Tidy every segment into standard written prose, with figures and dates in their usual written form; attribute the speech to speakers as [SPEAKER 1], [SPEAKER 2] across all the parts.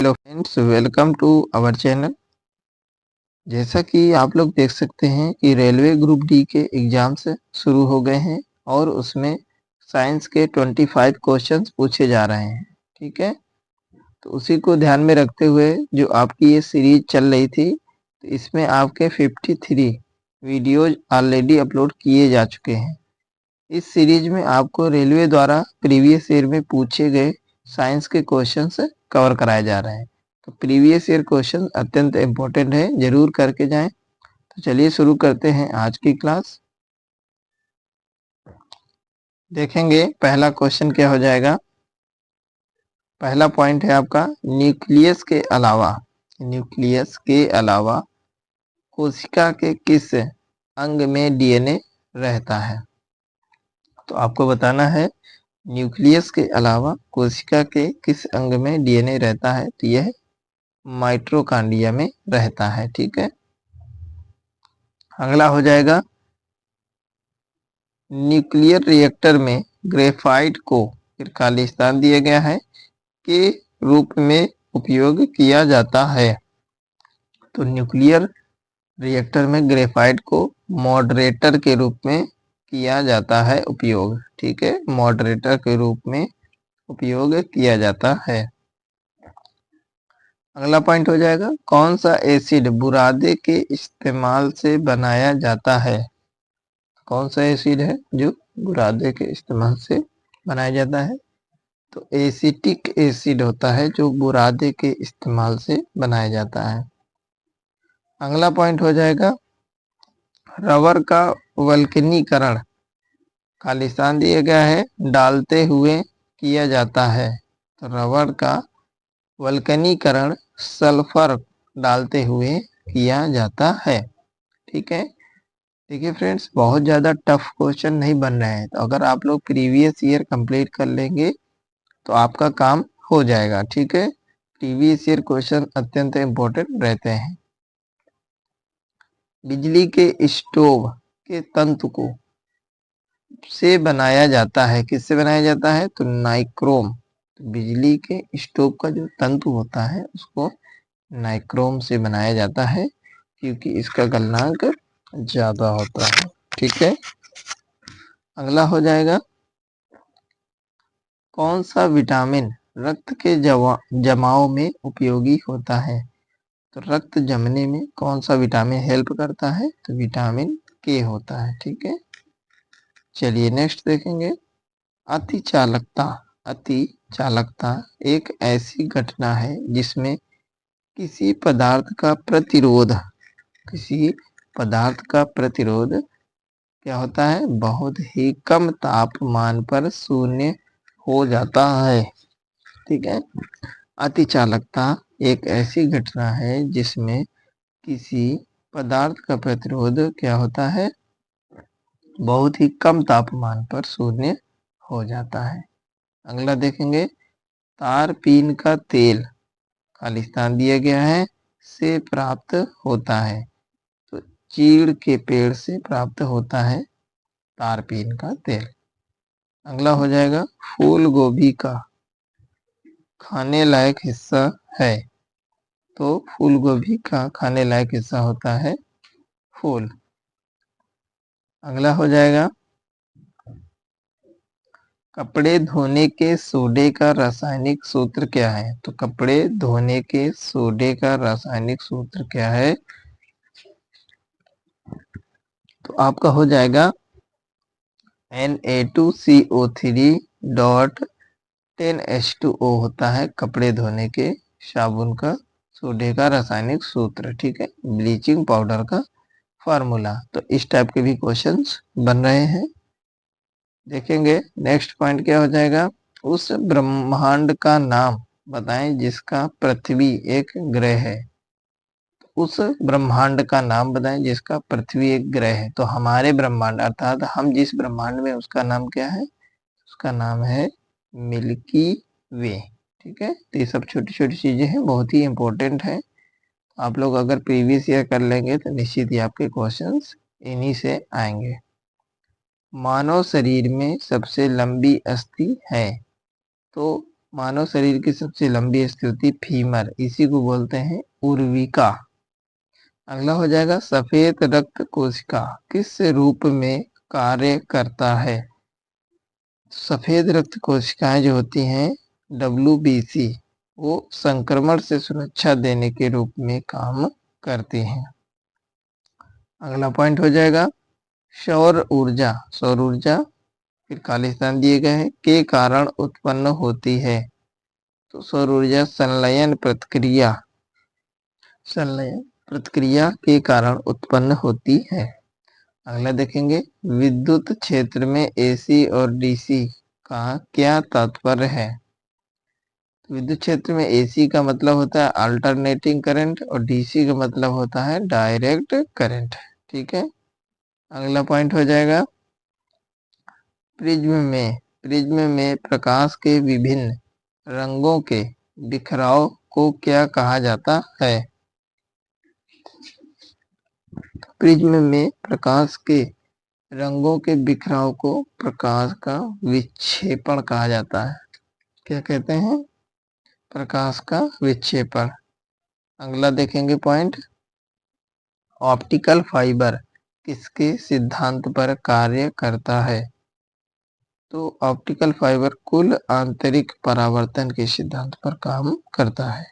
[SPEAKER 1] Hello friends, welcome to our channel. जैसा कि आप लोग देख सकते हैं कि रेलवे ग्रुप डी के एग्ज़ाम्स शुरू हो गए हैं और उसमें साइंस के 25 क्वेश्चंस पूछे जा रहे हैं। ठीक है, तो उसी को ध्यान में रखते हुए जो आपकी ये सीरीज चल रही थी, तो इसमें आपके 53 वीडियोज ऑलरेडी अपलोड किए जा चुके हैं। इस सीरीज में आपको रेलवे द्वारा प्रीवियस ईयर में पूछे गए साइंस के क्वेश्चंस कवर कराए जा रहे हैं। तो प्रीवियस ईयर क्वेश्चन अत्यंत इम्पोर्टेंट है, जरूर करके जाएं। तो चलिए शुरू करते हैं आज की क्लास। देखेंगे पहला क्वेश्चन क्या हो जाएगा। पहला पॉइंट है आपका, न्यूक्लियस के अलावा कोशिका के किस अंग में डीएनए रहता है। तो आपको बताना है न्यूक्लियस के अलावा कोशिका के किस अंग में डीएनए रहता है। तो यह माइटोकॉन्ड्रिया में रहता है। ठीक है, अगला हो जाएगा, न्यूक्लियर रिएक्टर में ग्रेफाइट को फिर खालिस्तान दिया गया है के रूप में उपयोग किया जाता है। तो न्यूक्लियर रिएक्टर में ग्रेफाइट को मॉडरेटर के रूप में किया जाता है उपयोग। ठीक है, मॉडरेटर के रूप में उपयोग किया जाता है। अगला पॉइंट हो जाएगा, कौन सा एसिड बुरादे के इस्तेमाल से बनाया जाता है। कौन सा एसिड है जो बुरादे के इस्तेमाल से बनाया जाता है। तो एसिटिक एसिड होता है जो बुरादे के इस्तेमाल से बनाया जाता है। अगला पॉइंट हो जाएगा, रबर का वल्कनीकरण खालिस्तान दिया गया है डालते हुए किया जाता है। तो रबर का वल्कनीकरण सल्फर डालते हुए किया जाता है। ठीक है, देखिए फ्रेंड्स, बहुत ज़्यादा टफ क्वेश्चन नहीं बन रहे हैं। तो अगर आप लोग प्रीवियस ईयर कंप्लीट कर लेंगे तो आपका काम हो जाएगा। ठीक है, प्रीवियस ईयर क्वेश्चन अत्यंत इम्पोर्टेंट रहते हैं। बिजली के स्टोव के तंतु को से बनाया जाता है, किससे बनाया जाता है। तो नाइक्रोम। तो बिजली के स्टोव का जो तंतु होता है उसको नाइक्रोम से बनाया जाता है, क्योंकि इसका गलनांक ज्यादा होता है। ठीक है, अगला हो जाएगा, कौन सा विटामिन रक्त के जमाव में उपयोगी होता है। तो रक्त जमने में कौन सा विटामिन हेल्प करता है। तो विटामिन के होता है। ठीक है, चलिए नेक्स्ट देखेंगे, अति चालकता। अति चालकता एक ऐसी घटना है जिसमें किसी पदार्थ का प्रतिरोध क्या होता है, बहुत ही कम तापमान पर शून्य हो जाता है। ठीक है, अति चालकता एक ऐसी घटना है जिसमें किसी पदार्थ का प्रतिरोध क्या होता है, बहुत ही कम तापमान पर शून्य हो जाता है। अगला देखेंगे, तारपीन का तेल खालिस्तान दिया गया है से प्राप्त होता है। तो चीड़ के पेड़ से प्राप्त होता है तारपीन का तेल। अगला हो जाएगा, फूल गोभी का खाने लायक हिस्सा है। तो फूल गोभी का खाने लायक हिस्सा होता है फूल। अगला हो जाएगा, कपड़े धोने के सोडे का रासायनिक सूत्र क्या है। तो कपड़े धोने के सोडे का रासायनिक सूत्र क्या है। तो आपका हो जाएगा Na2CO3.10H2O होता है कपड़े धोने के साबुन का सोडे का रासायनिक सूत्र। ठीक है, ब्लीचिंग पाउडर का फार्मूला। तो इस टाइप के भी क्वेश्चंस बन रहे हैं। देखेंगे नेक्स्ट पॉइंट क्या हो जाएगा, उस ब्रह्मांड का नाम बताएं जिसका पृथ्वी एक ग्रह है। उस ब्रह्मांड का नाम बताएं जिसका पृथ्वी एक ग्रह है। तो हमारे ब्रह्मांड अर्थात हम जिस ब्रह्मांड में, उसका नाम क्या है, उसका नाम है मिल्की वे। ठीक है, तो ये सब छोटी छोटी चीजें हैं, बहुत ही इंपॉर्टेंट है। आप लोग अगर प्रीवियस ईयर कर लेंगे तो निश्चित ही आपके क्वेश्चंस इन्हीं से आएंगे। मानव शरीर में सबसे लंबी अस्थि है। तो मानव शरीर की सबसे लंबी स्थिति फीमर, इसी को बोलते हैं उर्विका। अगला हो जाएगा सफेद रक्त कोशिका किस रूप में कार्य करता है। सफेद रक्त कोशिकाएं जो होती हैं WBC, वो संक्रमण से सुरक्षा देने के रूप में काम करती हैं। अगला पॉइंट हो जाएगा सौर ऊर्जा। सौर ऊर्जा फिर खाली स्थान दिए गए हैं के कारण उत्पन्न होती है। तो सौर ऊर्जा संलयन प्रतिक्रिया के कारण उत्पन्न होती है। अगला देखेंगे विद्युत क्षेत्र में AC और DC का क्या तात्पर्य है। विद्युत क्षेत्र में AC का मतलब होता है अल्टरनेटिंग करंट और DC का मतलब होता है डायरेक्ट करंट। ठीक है। अगला पॉइंट हो जाएगा प्रिज्म में प्रकाश के विभिन्न रंगों के बिखराव को क्या कहा जाता है। प्रिज्म में प्रकाश के रंगों के बिखराव को प्रकाश का विक्षेपण कहा जाता है। क्या कहते हैं? प्रकाश का विक्षेपण। अगला देखेंगे पॉइंट ऑप्टिकल फाइबर किसके सिद्धांत पर कार्य करता है। तो ऑप्टिकल फाइबर कुल आंतरिक परावर्तन के सिद्धांत पर काम करता है।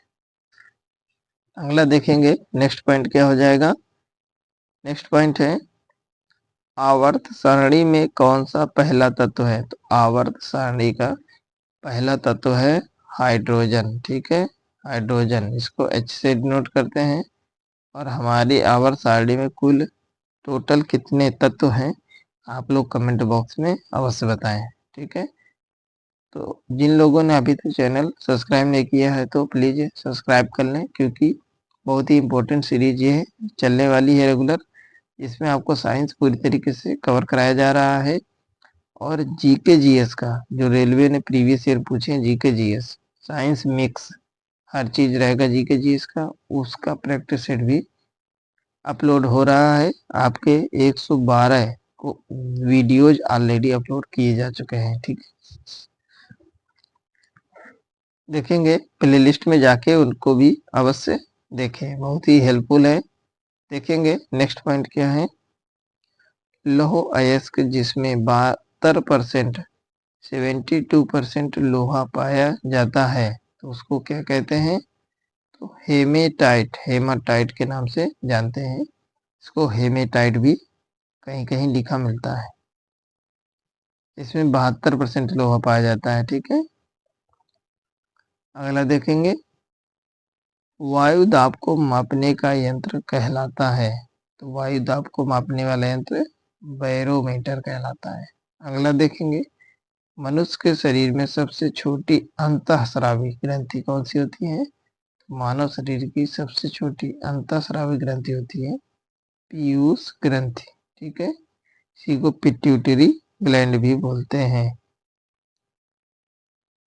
[SPEAKER 1] अगला देखेंगे नेक्स्ट पॉइंट क्या हो जाएगा। नेक्स्ट पॉइंट है आवर्त सारणी में कौन सा पहला तत्व है। तो आवर्त सारणी का पहला तत्व है हाइड्रोजन। ठीक है, हाइड्रोजन, इसको H से डिनोट करते हैं। और हमारी आवर्त सारणी में कुल टोटल कितने तत्व हैं आप लोग कमेंट बॉक्स में अवश्य बताएं। ठीक है, तो जिन लोगों ने अभी तक चैनल सब्सक्राइब नहीं किया है तो प्लीज़ सब्सक्राइब कर लें, क्योंकि बहुत ही इम्पोर्टेंट सीरीज ये है, चलने वाली है रेगुलर। इसमें आपको साइंस पूरी तरीके से कवर कराया जा रहा है। और GK GS का जो रेलवे ने प्रीवियस ईयर पूछे हैं, GK GS साइंस मिक्स हर चीज़ रहेगा GK GS का, उसका प्रैक्टिस सेट भी अपलोड हो रहा है। आपके 112 को वीडियोज ऑलरेडी अपलोड किए जा चुके हैं। ठीक है, देखेंगे प्लेलिस्ट में जाके उनको भी अवश्य देखें, बहुत ही हेल्पफुल है। देखेंगे नेक्स्ट पॉइंट क्या है लौह अयस्क जिसमें 72% 72% लोहा पाया जाता है, तो उसको क्या कहते हैं। तो हेमाटाइट के नाम से जानते हैं इसको। हेमेटाइट भी कहीं कहीं लिखा मिलता है। इसमें 72% लोहा पाया जाता है। ठीक है, अगला देखेंगे वायु दाब को मापने का यंत्र कहलाता है। तो वायु दाब को मापने वाला यंत्र बैरोमीटर कहलाता है। अगला देखेंगे मनुष्य के शरीर में सबसे छोटी अंतःस्रावी ग्रंथि कौन सी होती है। मानव शरीर की सबसे छोटी अंतःस्रावी ग्रंथि होती है पीयूष ग्रंथि। ठीक है, इसी को पिट्यूटरी ग्लैंड भी बोलते हैं।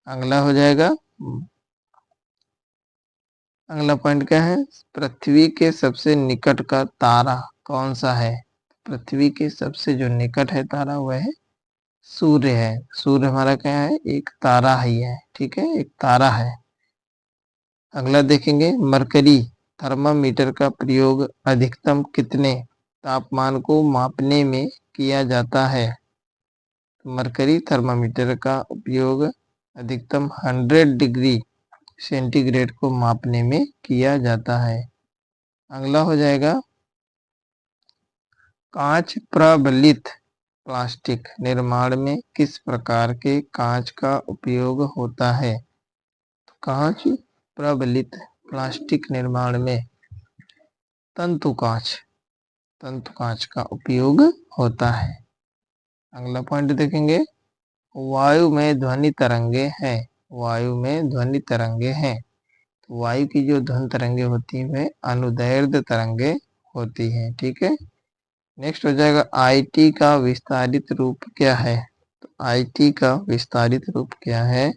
[SPEAKER 1] अगला हो जाएगा अगला पॉइंट क्या है पृथ्वी के सबसे निकट का तारा कौन सा है। पृथ्वी के सबसे जो निकट है तारा वह है सूर्य है। सूर्य हमारा क्या है एक तारा ही है। ठीक है, एक तारा है। अगला देखेंगे मरकरी थर्मामीटर का प्रयोग अधिकतम कितने तापमान को मापने में किया जाता है। मरकरी थर्मामीटर का उपयोग अधिकतम 100 डिग्री सेंटीग्रेड को मापने में किया जाता है। अगला हो जाएगा कांच प्रबलित प्लास्टिक निर्माण में किस प्रकार के कांच का उपयोग होता है। तो कांच प्रबलित प्लास्टिक निर्माण में तंतु कांच का उपयोग होता है। अगला पॉइंट देखेंगे वायु में ध्वनि तरंगे हैं। वायु में ध्वनि तरंगे हैं। तो वायु की जो ध्वनि तरंगे होती हैं वे अनुदैर्ध्य तरंगे होती हैं। ठीक है, नेक्स्ट हो जाएगा IT का विस्तारित रूप क्या है। तो IT का विस्तारित रूप क्या है।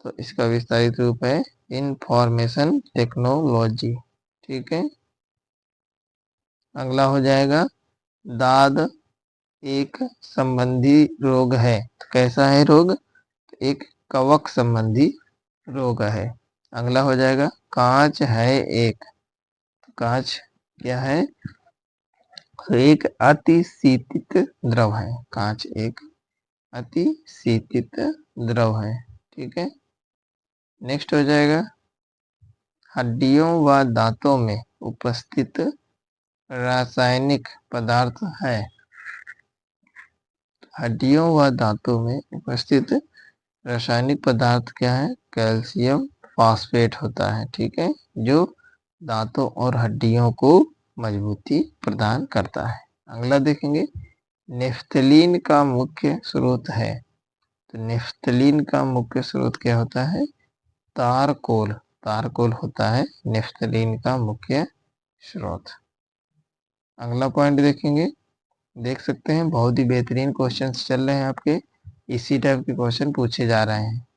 [SPEAKER 1] तो इसका विस्तारित रूप है इंफॉर्मेशन टेक्नोलॉजी। ठीक है, अगला हो जाएगा दाद एक संबंधी रोग है। तो कैसा है रोग। एक कवक संबंधी रो का है। अगला हो जाएगा कांच है एक। कांच क्या है? एक अतिशीतित द्रव है। कांच एक अतिशीतित द्रव है। ठीक है। नेक्स्ट हो जाएगा हड्डियों व दांतों में उपस्थित रासायनिक पदार्थ है। हड्डियों व दांतों में उपस्थित रासायनिक पदार्थ क्या है? कैल्शियम फॉस्फेट होता है। ठीक है, जो दांतों और हड्डियों को मजबूती प्रदान करता है। अगला देखेंगे नेफ्थलीन का मुख्य स्रोत है। तो नेफ्थलीन का मुख्य स्रोत क्या होता है? तारकोल। तारकोल होता है नेफ्थलीन का मुख्य स्रोत। अगला पॉइंट देखेंगे, देख सकते हैं बहुत ही बेहतरीन क्वेश्चंस चल रहे हैं आपके, इसी टाइप के क्वेश्चन पूछे जा रहे हैं।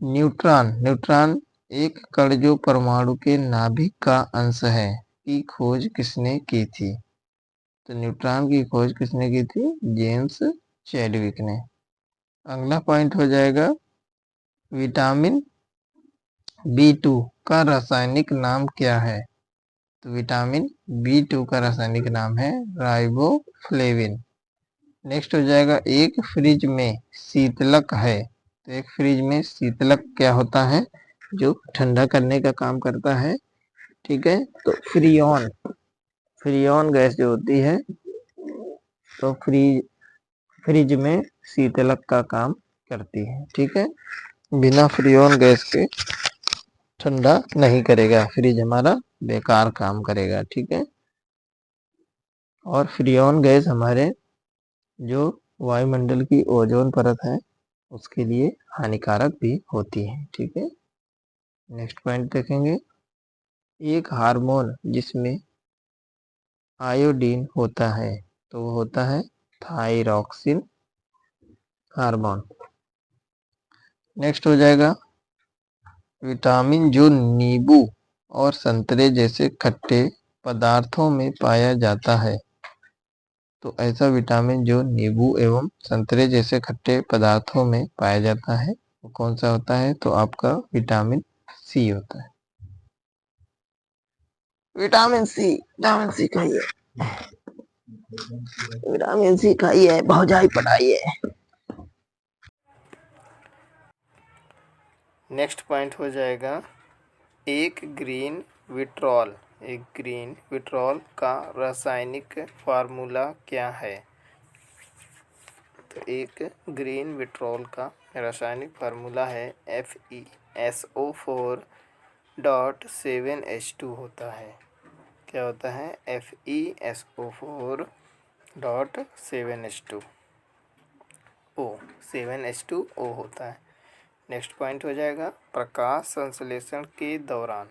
[SPEAKER 1] न्यूट्रॉन। न्यूट्रॉन एक कण जो परमाणु के नाभिक का अंश है की खोज किसने की थी? तो न्यूट्रॉन की खोज किसने की थी? जेम्स चैडविक ने। अगला पॉइंट हो जाएगा विटामिन B2 का रासायनिक नाम क्या है? तो विटामिन B2 का रासायनिक नाम है राइबोफ्लेविन। नेक्स्ट हो जाएगा एक फ्रिज में शीतलक है। तो एक फ्रिज में शीतलक क्या होता है? जो ठंडा करने का काम करता है। ठीक है, तो फ्रियोन। फ्रियोन गैस जो होती है, तो फ्रिज में शीतलक का काम करती है। ठीक है, बिना फ्रियोन गैस के ठंडा नहीं करेगा, फ्रिज हमारा बेकार काम करेगा। ठीक है, और फ्रियोन गैस हमारे जो वायुमंडल की ओजोन परत है उसके लिए हानिकारक भी होती है। ठीक है, नेक्स्ट पॉइंट देखेंगे एक हार्मोन जिसमें आयोडीन होता है, तो वो होता है थायरॉक्सिन हार्मोन। नेक्स्ट हो जाएगा विटामिन जो नींबू और संतरे जैसे खट्टे पदार्थों में पाया जाता है। तो ऐसा विटामिन जो नींबू एवं संतरे जैसे खट्टे पदार्थों में पाया जाता है वो कौन सा होता है? तो आपका विटामिन सी होता है। विटामिन सी खाइए, विटामिन सी खाइए, भौजाई पढ़ाइए। नेक्स्ट पॉइंट हो जाएगा एक ग्रीन विट्रॉल का रासायनिक फार्मूला क्या है? तो एक ग्रीन विट्रॉल का रासायनिक फार्मूला है FeSO4.7H2 होता है। क्या होता है? FeSO4.7H2 7H2O होता है। नेक्स्ट पॉइंट हो जाएगा प्रकाश संश्लेषण के दौरान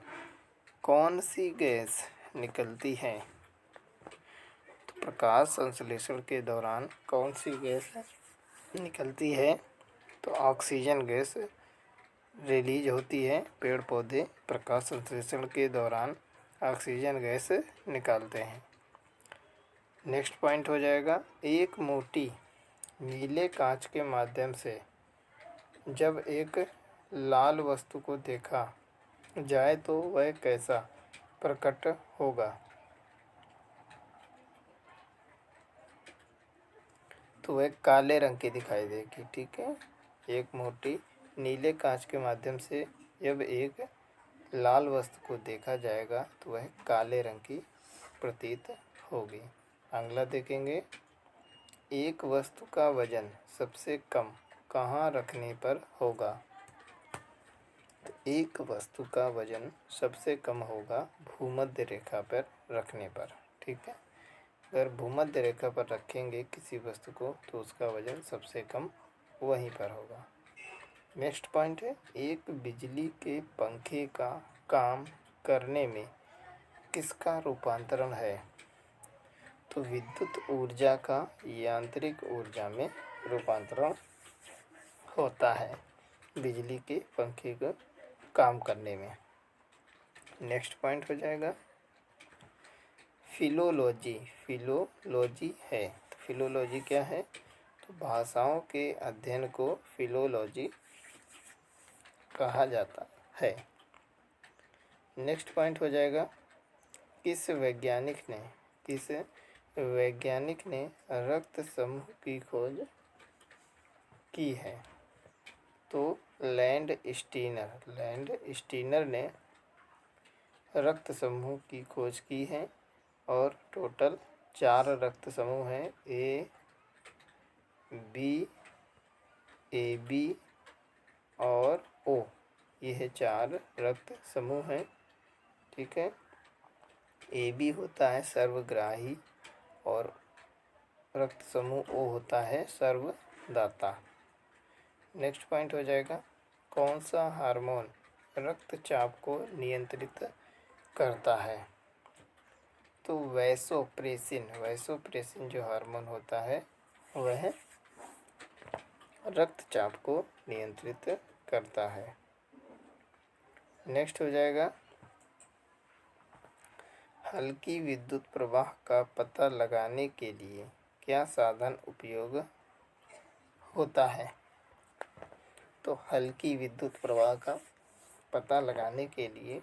[SPEAKER 1] कौन सी गैस निकलती है? तो प्रकाश संश्लेषण के दौरान कौन सी गैस निकलती है? तो ऑक्सीजन गैस रिलीज होती है। पेड़ पौधे प्रकाश संश्लेषण के दौरान ऑक्सीजन गैस निकालते हैं। नेक्स्ट पॉइंट हो जाएगा एक मोटी नीले कांच के माध्यम से जब एक लाल वस्तु को देखा जाए तो वह कैसा प्रकट होगा? तो वह काले रंग की दिखाई देगी। ठीक है, एक मोटी नीले कांच के माध्यम से जब एक लाल वस्तु को देखा जाएगा तो वह काले रंग की प्रतीत होगी। अगला देखेंगे एक वस्तु का वजन सबसे कम कहाँ रखने पर होगा? तो एक वस्तु का वजन सबसे कम होगा भूमध्य रेखा पर रखने पर। ठीक है, अगर भूमध्य रेखा पर रखेंगे किसी वस्तु को तो उसका वजन सबसे कम वहीं पर होगा। नेक्स्ट पॉइंट है एक बिजली के पंखे का काम करने में किसका रूपांतरण है? तो विद्युत ऊर्जा का यांत्रिक ऊर्जा में रूपांतरण होता है बिजली के पंखे का काम करने में। नेक्स्ट पॉइंट हो जाएगा फिलोलॉजी है। तो फिलोलॉजी क्या है? तो भाषाओं के अध्ययन को फिलोलॉजी कहा जाता है। नेक्स्ट पॉइंट हो जाएगा, किस वैज्ञानिक ने रक्त समूह की खोज की है? तो लैंड स्टीनर ने रक्त समूह की खोज की है और टोटल 4 रक्त समूह हैं, ए बी, ए बी और ओ। यह 4 रक्त समूह हैं, ठीक है। ए बी होता है सर्वग्राही और रक्त समूह ओ होता है सर्वदाता। नेक्स्ट पॉइंट हो जाएगा, कौन सा हार्मोन रक्तचाप को नियंत्रित करता है? तो वैसोप्रेसिन जो हार्मोन होता है वह रक्तचाप को नियंत्रित करता है। नेक्स्ट हो जाएगा, हल्की विद्युत प्रवाह का पता लगाने के लिए क्या साधन उपयोग होता है? तो हल्की विद्युत प्रवाह का पता लगाने के लिए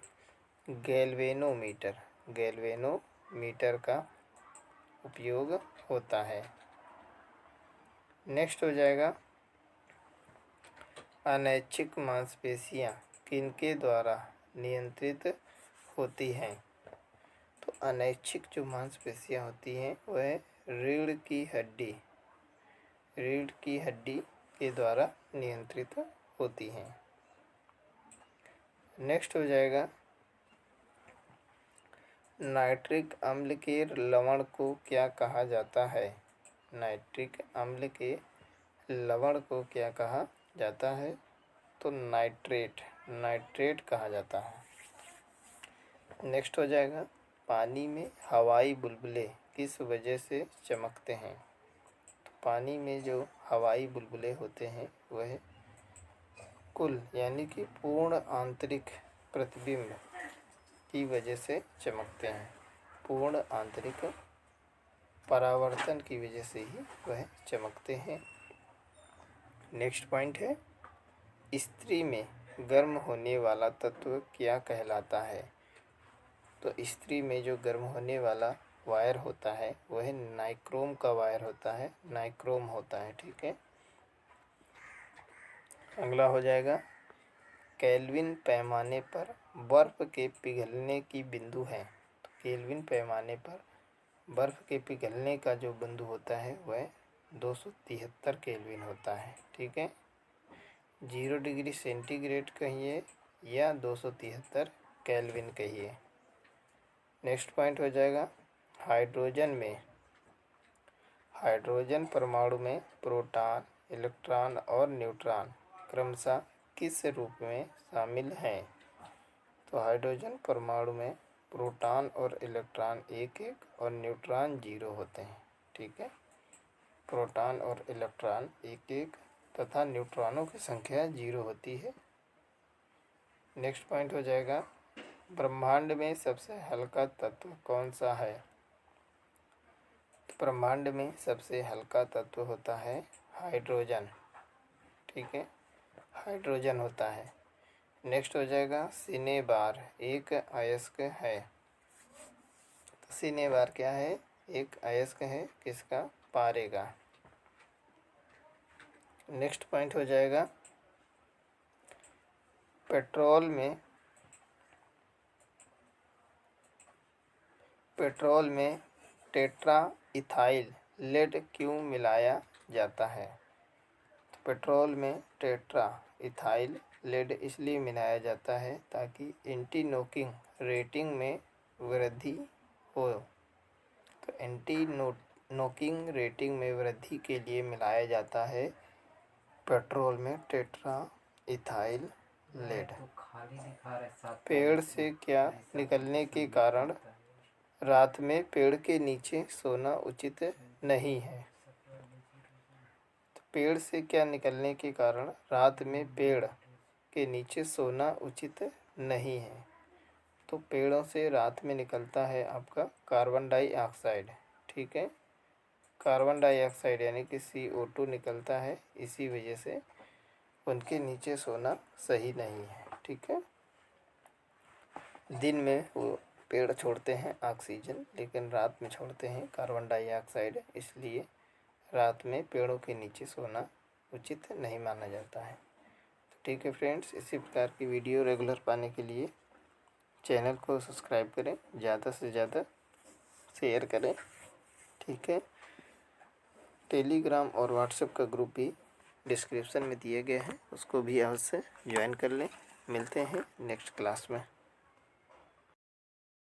[SPEAKER 1] गैल्वेनोमीटर का उपयोग होता है। नेक्स्ट हो जाएगा, अनैच्छिक मांसपेशियां किनके द्वारा नियंत्रित होती हैं? तो अनैच्छिक जो मांसपेशियां होती हैं वह रीढ़ की हड्डी के द्वारा नियंत्रित होती हैं। नेक्स्ट हो जाएगा, नाइट्रिक अम्ल के लवण को क्या कहा जाता है? नाइट्रिक अम्ल के लवण को क्या कहा जाता है? तो नाइट्रेट कहा जाता है। नेक्स्ट हो जाएगा, पानी में हवाई बुलबुले किस वजह से चमकते हैं? तो पानी में जो हवाई बुलबुले होते हैं वह कुल यानी कि पूर्ण आंतरिक प्रतिबिंब की वजह से चमकते हैं। पूर्ण आंतरिक परावर्तन की वजह से ही वह चमकते हैं। नेक्स्ट पॉइंट है, स्त्री में गर्म होने वाला तत्व क्या कहलाता है? तो स्त्री में जो गर्म होने वाला वायर होता है वह नाइक्रोम का वायर होता है, नाइक्रोम होता है, ठीक है। अगला हो जाएगा, केल्विन पैमाने पर बर्फ के पिघलने की बिंदु है। तो केल्विन पैमाने पर बर्फ के पिघलने का जो बिंदु होता है वह 273 केल्विन होता है, ठीक है। 0 डिग्री सेंटीग्रेड कहिए या 273 केल्विन कहिए। नेक्स्ट पॉइंट हो जाएगा, हाइड्रोजन परमाणु में प्रोटॉन, इलेक्ट्रॉन और न्यूट्रॉन क्रमशः किस रूप में शामिल हैं? तो हाइड्रोजन परमाणु में प्रोटॉन और इलेक्ट्रॉन 1-1 और न्यूट्रॉन 0 होते हैं, ठीक है। प्रोटॉन और इलेक्ट्रॉन 1-1 तथा न्यूट्रॉनों की संख्या 0 होती है। नेक्स्ट पॉइंट हो जाएगा, ब्रह्मांड में सबसे हल्का तत्व कौन सा है? तो ब्रह्मांड में सबसे हल्का तत्व होता है हाइड्रोजन, ठीक है, हाइड्रोजन होता है। नेक्स्ट हो जाएगा, सिनेबार एक अयस्क है। तो सिनेबार क्या है? एक अयस्क है, किसका? पारे का। नेक्स्ट पॉइंट हो जाएगा, पेट्रोल में टेट्रा इथाइल लेड क्यों मिलाया जाता है? तो पेट्रोल में टेट्रा इथाइल लेड इसलिए मिलाया जाता है ताकि एंटी नॉकिंग रेटिंग में वृद्धि हो। तो एंटी नॉकिंग रेटिंग में वृद्धि के लिए मिलाया जाता है पेट्रोल में टेट्रा इथाइल लेड। पेड़ से क्या निकलने के कारण रात में पेड़ के नीचे सोना उचित नहीं है? तो पेड़ से क्या निकलने के कारण रात में पेड़ के नीचे सोना उचित नहीं है? तो पेड़ों से रात में निकलता है आपका कार्बन डाइऑक्साइड, ठीक है। कार्बन डाइऑक्साइड यानी कि CO2 निकलता है, इसी वजह से उनके नीचे सोना सही नहीं है। ठीक है, दिन में वो पेड़ छोड़ते हैं ऑक्सीजन, लेकिन रात में छोड़ते हैं कार्बन डाइऑक्साइड, इसलिए रात में पेड़ों के नीचे सोना उचित नहीं माना जाता है। तो ठीक है फ्रेंड्स, इसी प्रकार की वीडियो रेगुलर पाने के लिए चैनल को सब्सक्राइब करें, ज़्यादा से ज़्यादा शेयर करें। ठीक है, टेलीग्राम और व्हाट्सएप का ग्रुप भी डिस्क्रिप्शन में दिए गए हैं, उसको भी अवश्य ज्वाइन कर लें। मिलते हैं नेक्स्ट क्लास में।